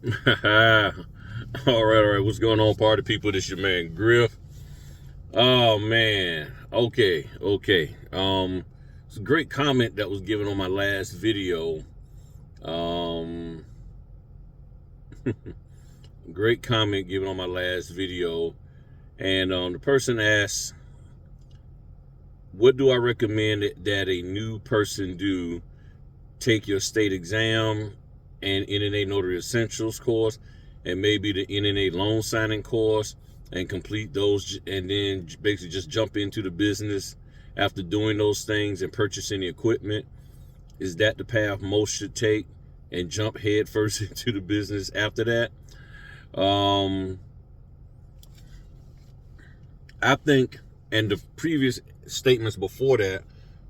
All right. What's going on, party people? This your man Griff. Oh man. Okay. It's a great comment that was given on my last video. Um, Great comment given on my last video, and the person asked, "What do I recommend that a new person do? Take your state exam and NNA Notary Essentials course, and maybe the NNA loan signing course, and complete those, and then basically just jump into the business after doing those things and purchasing the equipment. Is that the path most should take, and jump head first into the business after that?" um I think, and the previous statements before that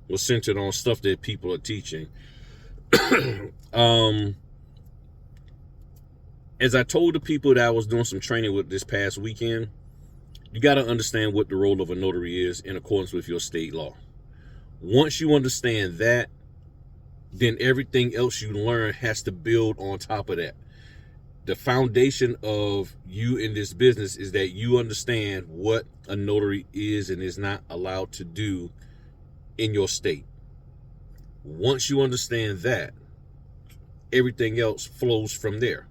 was centered on stuff that people are teaching. um as I told the people that I was doing some training with this past weekend, you got to understand what the role of a notary is in accordance with your state law. Once you understand that, then everything else you learn has to build on top of that. The foundation of you in this business is that you understand what a notary is and is not allowed to do in your state. Once you understand that, everything else flows from there.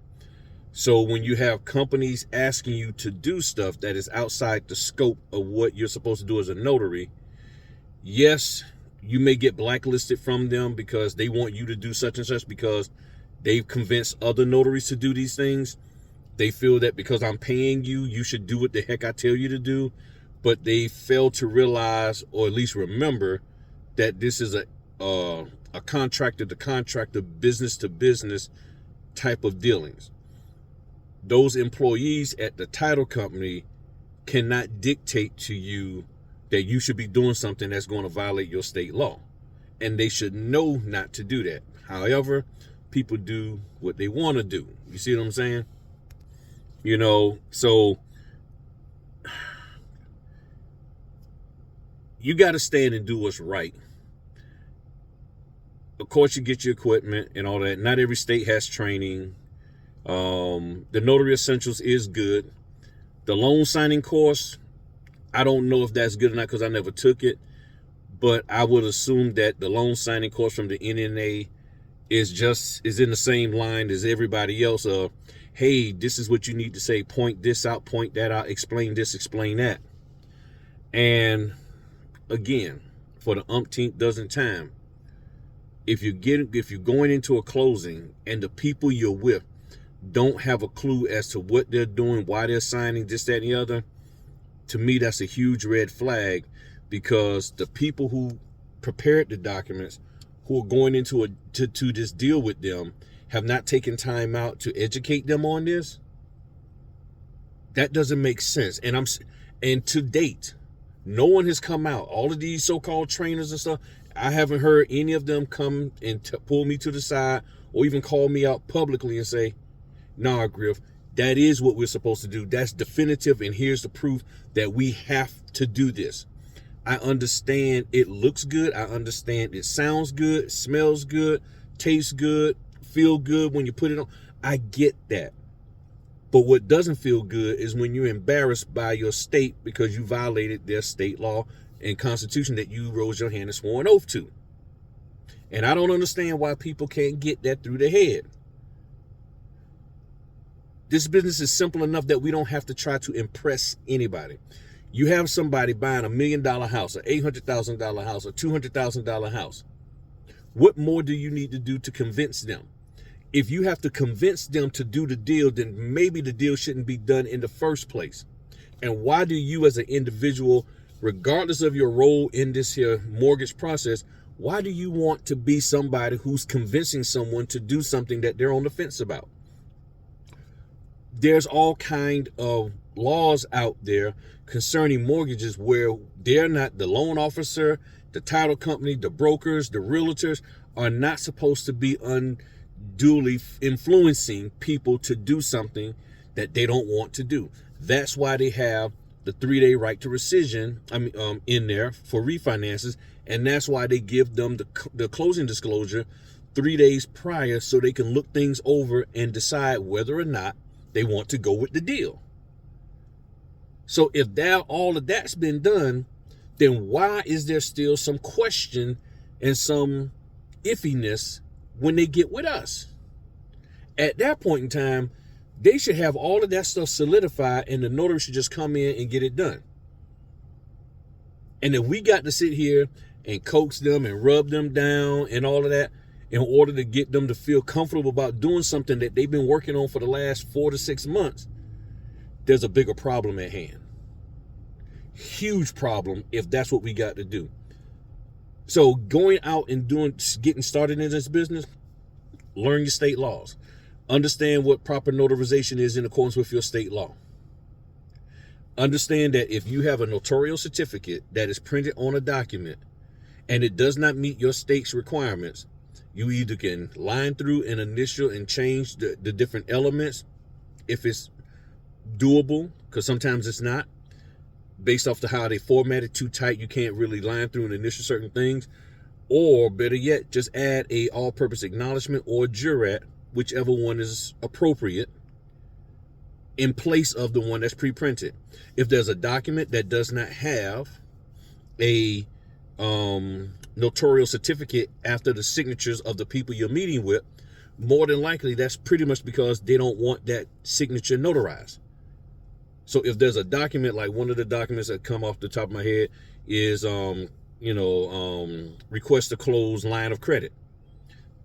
So when you have companies asking you to do stuff that is outside the scope of what you're supposed to do as a notary, yes, you may get blacklisted from them because they want you to do such and such because they've convinced other notaries to do these things. They feel that because I'm paying you, you should do what the heck I tell you to do. But they fail to realize, or at least remember, that this is a contractor to contractor, business to business type of dealings. Those employees at the title company cannot dictate to you that you should be doing something that's going to violate your state law. And they should know not to do that. However, people do what they want to do. You see what I'm saying? So you got to stand and do what's right. Of course, you get your equipment and all that. Not every state has training. The Notary Essentials is good. The loan signing course, I don't know if that's good or not because I never took it. But I would assume that the loan signing course from the NNA is in the same line as everybody else. Hey, this is what you need to say. Point this out, point that out, explain this, explain that. And again, for the umpteenth dozen time, if you're going into a closing and the people you're with don't have a clue as to what they're doing, why they're signing this, that, and the other, to me, that's a huge red flag, because the people who prepared the documents, who are going into to this deal with them, have not taken time out to educate them on this. That doesn't make sense. And to date, no one has come out. All of these so-called trainers and stuff, I haven't heard any of them come and pull me to the side or even call me out publicly and say, "Nah, Griff, that is what we're supposed to do. That's definitive, and here's the proof that we have to do this." I understand it looks good. I understand it sounds good, smells good, tastes good, feel good when you put it on. I get that. But what doesn't feel good is when you're embarrassed by your state because you violated their state law and constitution that you rose your hand and swore an oath to. And I don't understand why people can't get that through their head. This business is simple enough that we don't have to try to impress anybody. You have somebody buying $1 million house, an $800,000 house, a $200,000 house. What more do you need to do to convince them? If you have to convince them to do the deal, then maybe the deal shouldn't be done in the first place. And why do you as an individual, regardless of your role in this here mortgage process, why do you want to be somebody who's convincing someone to do something that they're on the fence about? There's all kind of laws out there concerning mortgages where they're not, the loan officer, the title company, the brokers, the realtors are not supposed to be unduly influencing people to do something that they don't want to do. That's why they have the 3-day right to rescission in there for refinances, and that's why they give them the closing disclosure 3 days prior so they can look things over and decide whether or not they want to go with the deal. So if all of that's been done, then why is there still some question and some iffiness when they get with us? At that point in time, they should have all of that stuff solidified and the notary should just come in and get it done. And if we got to sit here and coax them and rub them down and all of that in order to get them to feel comfortable about doing something that they've been working on for the last 4 to 6 months, there's a bigger problem at hand. Huge problem if that's what we got to do. So going out and getting started in this business, learn your state laws. Understand what proper notarization is in accordance with your state law. Understand that if you have a notarial certificate that is printed on a document and it does not meet your state's requirements, you either can line through and initial and change the different elements if it's doable, because sometimes it's not. Based off how they formatted too tight, you can't really line through and initial certain things. Or better yet, just add a all-purpose acknowledgement or jurat, whichever one is appropriate, in place of the one that's pre-printed. If there's a document that does not have a notarial certificate after the signatures of the people you're meeting with, more than likely that's pretty much because they don't want that signature notarized. So if there's a document, like one of the documents that come off the top of my head is request to close line of credit.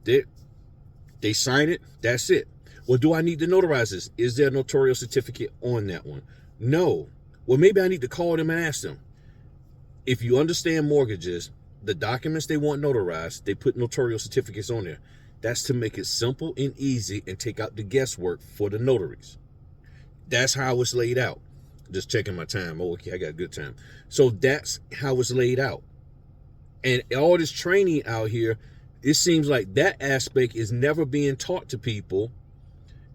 They sign it, that's it. Well, do I need to notarize this? Is there a notarial certificate on that one? No. Well, maybe I need to call them and ask them. If you understand mortgages, the documents they want notarized, they put notarial certificates on there. That's to make it simple and easy and take out the guesswork for the notaries. That's how it's laid out. Just checking my time. Oh, okay, I got a good time. So that's how it's laid out. And all this training out here, it seems like that aspect is never being taught to people.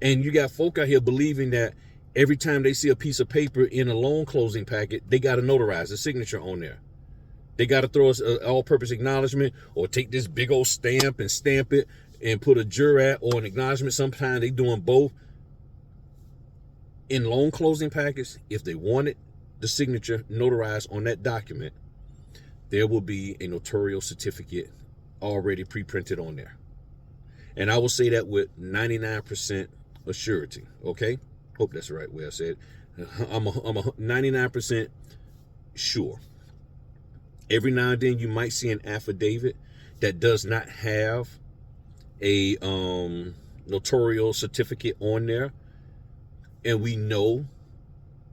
And you got folk out here believing that every time they see a piece of paper in a loan closing packet, they got to notarize a signature on there. They got to throw us an all-purpose acknowledgement or take this big old stamp and stamp it and put a jurat or an acknowledgement. Sometimes they doing both. In loan closing packets, if they wanted the signature notarized on that document, there will be a notarial certificate already pre-printed on there. And I will say that with 99% assurity, okay? Hope that's the right way I said it. I'm a 99% sure. Every now and then you might see an affidavit that does not have a notarial certificate on there. And we know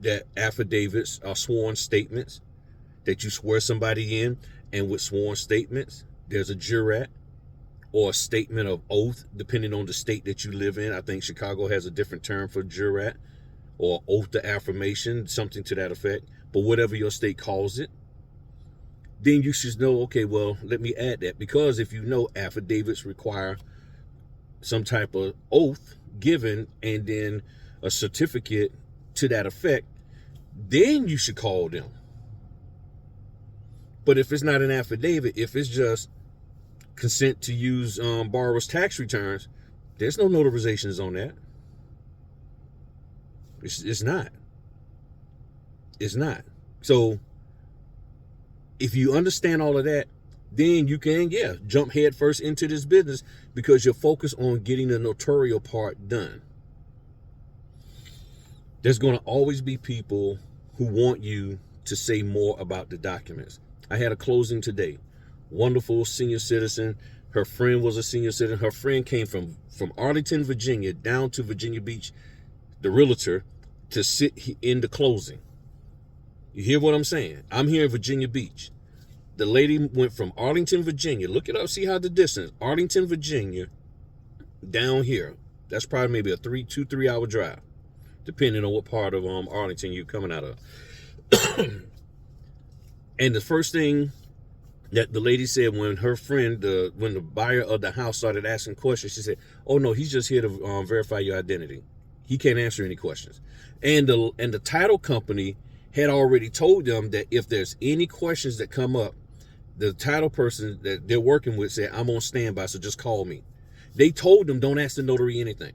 that affidavits are sworn statements that you swear somebody in, and with sworn statements, there's a jurat or a statement of oath, depending on the state that you live in. I think Chicago has a different term for jurat or oath to affirmation, something to that effect. But whatever your state calls it, then you should know, okay, well, let me add that. Because if you know affidavits require some type of oath given and then a certificate to that effect, then you should call them. But if it's not an affidavit, if it's just consent to use borrower's tax returns, there's no notarizations on that. It's not. It's not. So if you understand all of that, then you can, jump head first into this business because you're focused on getting the notarial part done. There's going to always be people who want you to say more about the documents. I had a closing today. Wonderful senior citizen. Her friend was a senior citizen. Her friend came from Arlington, Virginia, down to Virginia Beach, the realtor, to sit in the closing. You hear what I'm saying? I'm here in Virginia Beach. The lady went from Arlington, Virginia. Look it up, see how the distance. Arlington, Virginia, down here. That's probably maybe a 3 hour drive, depending on what part of Arlington you're coming out of. And the first thing that the lady said when her friend, when the buyer of the house started asking questions, she said, "Oh no, he's just here to verify your identity. He can't answer any questions." And the title company had already told them that if there's any questions that come up, the title person that they're working with said, I'm on standby, so just call me. They told them, don't ask the notary anything.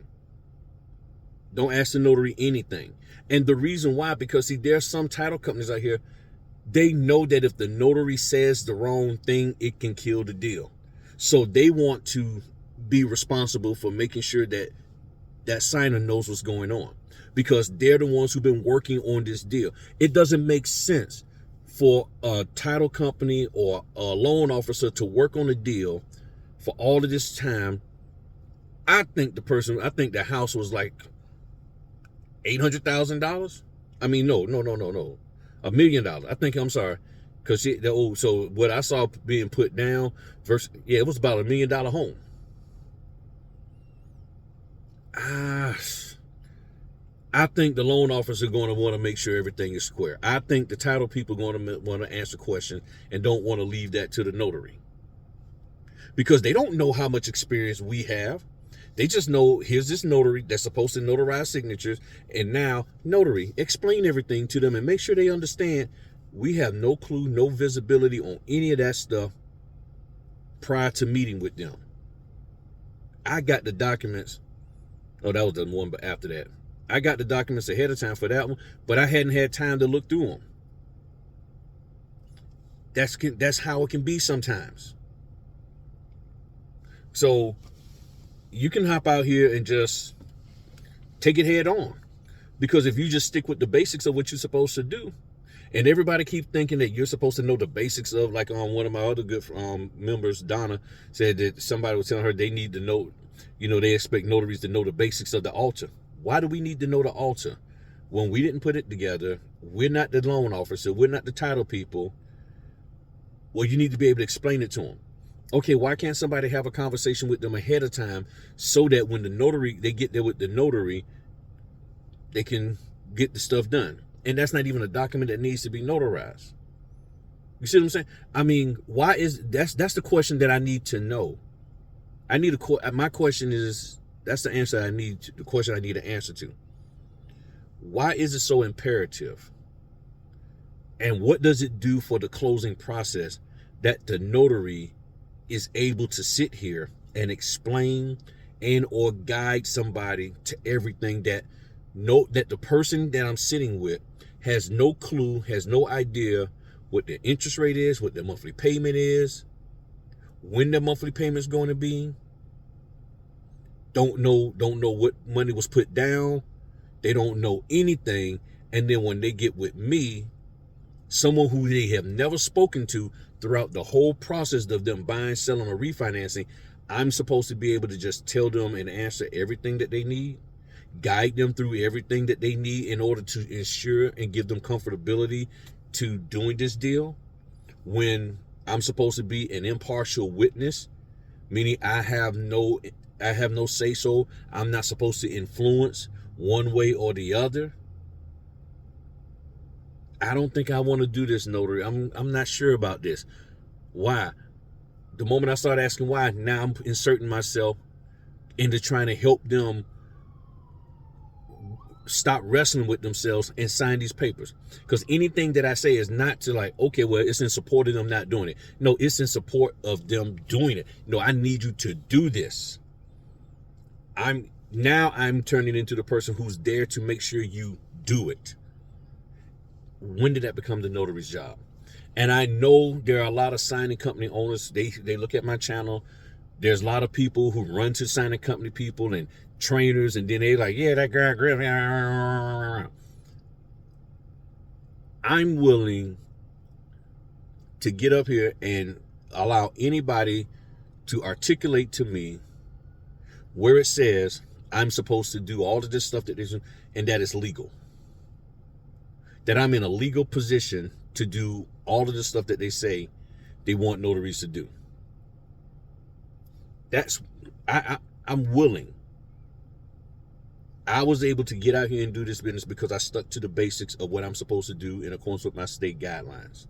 Don't ask the notary anything. And the reason why, because see, there are some title companies out here, they know that if the notary says the wrong thing, it can kill the deal. So they want to be responsible for making sure that that signer knows what's going on, because they're the ones who've been working on this deal. It doesn't make sense for a title company or a loan officer to work on a deal for all of this time. I think the house was like $800,000. I mean, no, $1 million. I'm sorry. Because so what I saw being put down versus, it was about $1 million home. I think the loan officers are going to want to make sure everything is square. I think the title people are going to want to answer questions and don't want to leave that to the notary, because they don't know how much experience we have. They just know, here's this notary that's supposed to notarize signatures, and now, notary, explain everything to them and make sure they understand we have no clue, no visibility on any of that stuff prior to meeting with them. I got the documents. Oh, that was the one, but after that. I got the documents ahead of time for that one, but I hadn't had time to look through them. That's how it can be sometimes. So you can hop out here and just take it head on, because if you just stick with the basics of what you're supposed to do, and everybody keep thinking that you're supposed to know the basics of, like one of my other good members, Donna, said that somebody was telling her they need to know, they expect notaries to know the basics of the altar. Why do we need to know the altar when we didn't put it together? We're not the loan officer. We're not the title people. Well, you need to be able to explain it to them. Okay, why can't somebody have a conversation with them ahead of time so that when they get there with the notary, they can get the stuff done? And that's not even a document that needs to be notarized. You see what I'm saying? I mean, that's the question that I need to know. My question is, that's the answer the question I need an answer to. Why is it so imperative? And what does it do for the closing process that the notary is able to sit here and explain and or guide somebody to everything that the person that I'm sitting with has no clue, has no idea what their interest rate is, what their monthly payment is, when their monthly payment is going to be. Don't know what money was put down. They don't know anything. And then when they get with me, someone who they have never spoken to throughout the whole process of them buying, selling, or refinancing, I'm supposed to be able to just tell them and answer everything that they need, guide them through everything that they need in order to ensure and give them comfortability to doing this deal, when I'm supposed to be an impartial witness, meaning I have no say so. I'm not supposed to influence one way or the other. I don't think I want to do this, notary. I'm not sure about this. Why? The moment I start asking why, now I'm inserting myself into trying to help them stop wrestling with themselves and sign these papers. Because anything that I say is not to like, okay, well, it's in support of them not doing it. No, it's in support of them doing it. No, I need you to do this. I'm turning into the person who's there to make sure you do it. When did that become the notary's job? And I know there are a lot of signing company owners. They look at my channel. There's a lot of people who run to signing company people and trainers, and then they like, yeah, that guy. I'm willing to get up here and allow anybody to articulate to me where it says I'm supposed to do all of this stuff that is, and that it's legal. That I'm in a legal position to do all of the stuff that they say they want notaries to do. I'm willing. I was able to get out here and do this business because I stuck to the basics of what I'm supposed to do in accordance with my state guidelines.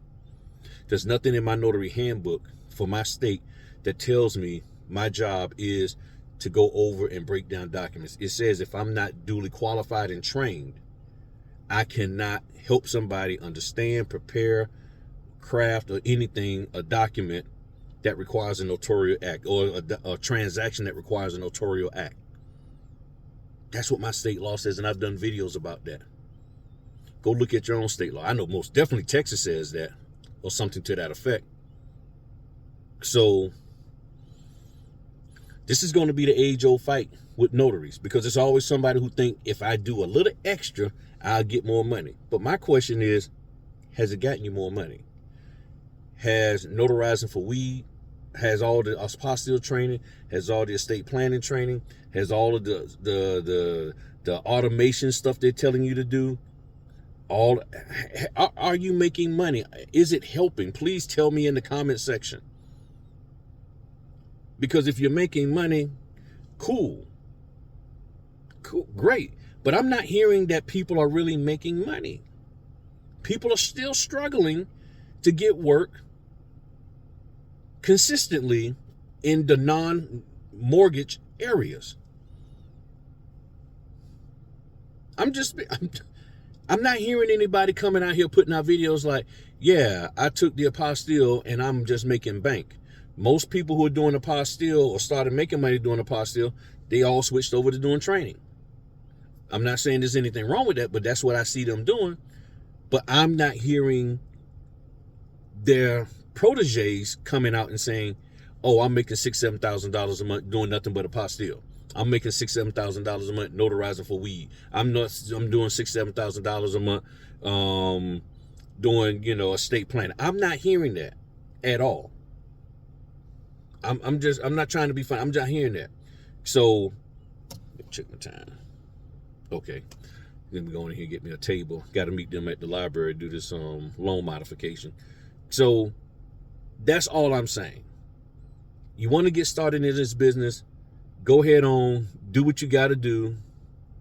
There's nothing in my notary handbook for my state that tells me my job is to go over and break down documents. It says if I'm not duly qualified and trained, I cannot help somebody understand, prepare, craft or anything, a document that requires a notarial act, or a transaction that requires a notarial act. That's what my state law says, and I've done videos about that. Go look at your own state law. I know most definitely Texas says that, or something to that effect. So this is going to be the age-old fight with notaries, because it's always somebody who think if I do a little extra, I'll get more money. But my question is, has it gotten you more money? Has notarizing for weed, has all the apostille training, has all the estate planning training, has all of the automation stuff they're telling you to do, are you making money? Is it helping? Please tell me in the comment section. Because if you're making money, cool, great. But I'm not hearing that people are really making money. People are still struggling to get work consistently in the non-mortgage areas. I'm not hearing anybody coming out here putting out videos like, yeah, I took the apostille and I'm just making bank. Most people who are doing apostille or started making money doing apostille, they all switched over to doing training. I'm not saying there's anything wrong with that, but that's what I see them doing. But I'm not hearing their proteges coming out and saying, oh, I'm making $6,000-$7,000 a month doing nothing but apostille. I'm making $6,000-$7,000 a month notarizing for weed. I'm doing $6,000-$7,000 a month doing, estate planning. I'm not hearing that at all. I'm not trying to be funny. I'm not hearing that. So check my time. Okay. Let me go in here and get me a table. Got to meet them at the library, do this loan modification. So that's all I'm saying. You want to get started in this business, go ahead on, do what you got to do.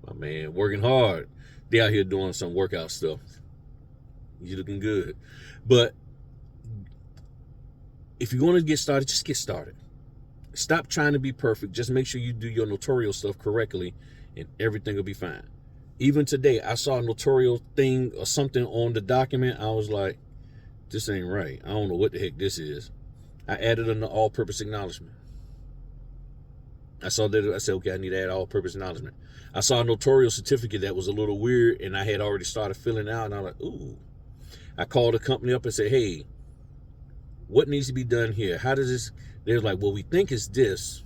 My man, working hard. They out here doing some workout stuff. You're looking good. But if you want to get started, just get started. Stop trying to be perfect. Just make sure you do your notarial stuff correctly and everything will be fine. Even today, I saw a notarial thing or something on the document. I was like, this ain't right. I don't know what the heck this is. I added an all-purpose acknowledgement. I saw that. I said, okay, I need to add all-purpose acknowledgement. I saw a notarial certificate that was a little weird, and I had already started filling out, and I was like, ooh. I called the company up and said, hey, what needs to be done here? How does this? They're like, well, we think it's this,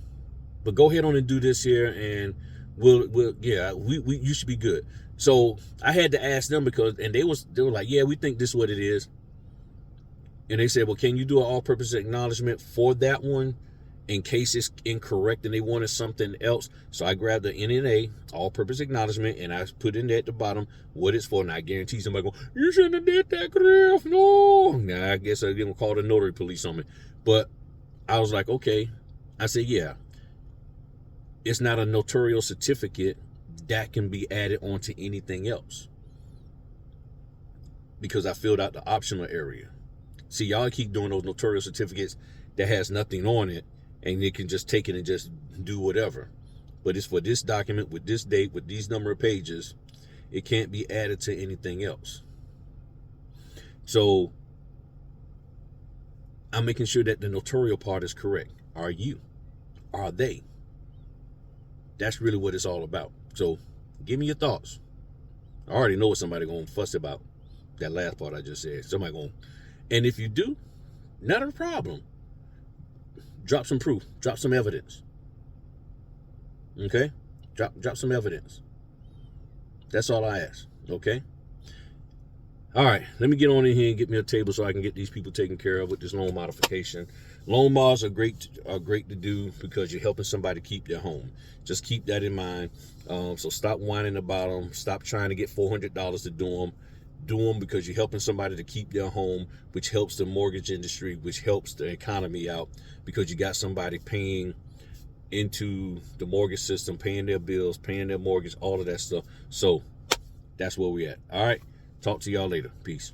but go ahead on and do this here, and you should be good. So I had to ask them and they were like, yeah, we think this is what it is. And they said, well, can you do an all-purpose acknowledgement for that one in case it's incorrect and they wanted something else? So I grabbed the NNA, all-purpose acknowledgement, and I put in there at the bottom what it's for. And I guarantee somebody go, you shouldn't have did that, Griff. No. Now, I guess I didn't call the notary police on me. But I was like, okay. I said, yeah. It's not a notarial certificate that can be added onto anything else. Because I filled out the optional area. See, y'all keep doing those notarial certificates that has nothing on it, and you can just take it and just do whatever. But it's for this document with this date, with these number of pages. It can't be added to anything else. So I'm making sure that the notarial part is correct. Are you? Are they? That's really what it's all about. So give me your thoughts. I already know what somebody going to fuss about. That last part I just said. Somebody going to. And if you do, not a problem. Drop some proof. Drop some evidence. Okay? Drop some evidence. That's all I ask. Okay? All right. Let me get on in here and get me a table so I can get these people taken care of with this loan modification. Loan mods are great to do because you're helping somebody keep their home. Just keep that in mind. So stop whining about them. Stop trying to get $400 to do them. Do them because you're helping somebody to keep their home, which helps the mortgage industry, which helps the economy out, because you got somebody paying into the mortgage system, paying their bills, paying their mortgage, all of that stuff. So that's where we at. All right. Talk to y'all later. Peace.